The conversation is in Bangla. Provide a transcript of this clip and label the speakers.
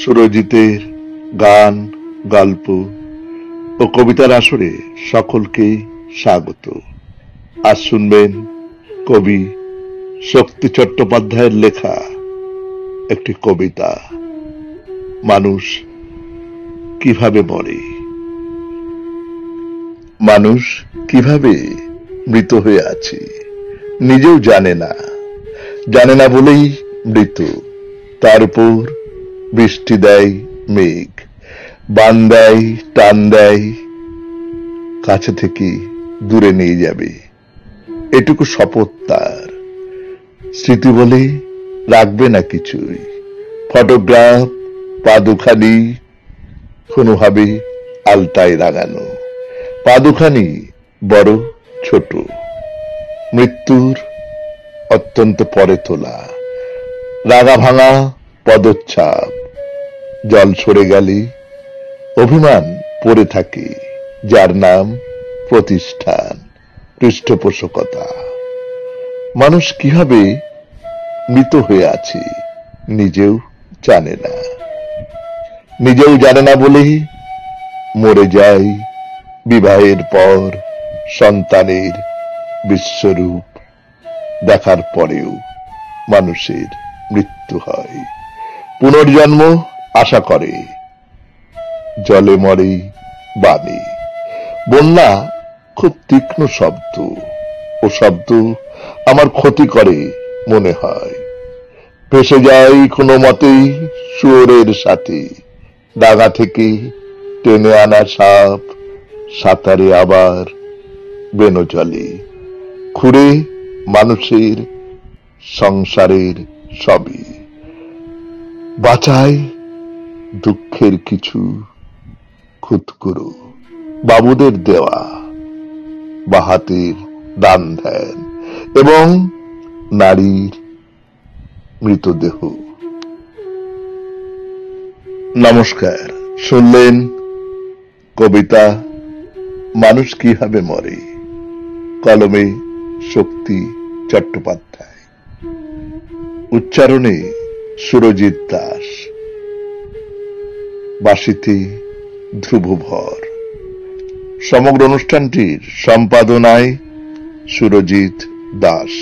Speaker 1: সুরজিতের গান, গল্প ও কবিতার আসরে সকলকে স্বাগত। আজ শুনবেন কবি শক্তি চট্টোপাধ্যায়ের লেখা একটি কবিতা, মানুষ কিভাবে মরে। মানুষ কিভাবে মৃত হয়ে আছে নিজেও জানে না বলেই মৃত। তার উপর বৃষ্টি দেয় মেঘ, বান দেয়, টান দেয়, কাছে থেকে দূরে নিয়ে যাবে, এটুকু শপথ তার। স্মৃতি বলে রাখবে না কিছুই, ফটোগ্রাফ, পা দুখানি কোনোভাবে আলতায় রাগানো, পা দুখানি বড় ছোট, মৃত্যুর অত্যন্ত পরে তোলা, রাগা ভাঙা পদচ্ছাপ, জল সরে গেলে অভিমান পড়ে থাকে, যার নাম প্রতিষ্ঠান, পৃষ্ঠপোষকতা। মানুষ কিভাবে মৃত হয়ে আছে নিজেও জানে না বলেই মরে যায় বিবাহের পর সন্তানের বিশ্বরূপ দেখার পরেও মানুষের মৃত্যু হয়। পুনর্জন্ম আশা করে, জলে মরে বাণী। বন্যা খুব তীক্ষ্ণ শব্দ, ও শব্দ আমার ক্ষতি করে মনে হয়। ভেসে যাই কোনো মতেই শুয়োরের সাথে, ডাগা থেকে টেনে আনা সাপ সাঁতারে আবার বেনো জলে, খুঁড়ে মানুষের সংসারের সবই। বাঁচায় দুঃখের কিছু খুঁতখুরো, বাবুদের দেওয়া বাহাতের দান ধ্যান এবং নারীর মৃতদেহ। নমস্কার, শুনলেন কবিতা মানুষ কিভাবে মরে, কলমে শক্তি চট্টোপাধ্যায়, উচ্চারণে সুরজিৎ দাস, বাঁশিতে ধ্রুব ভর। সমগ্র অনুষ্ঠানটির সম্পাদনায় সুরজিৎ দাস।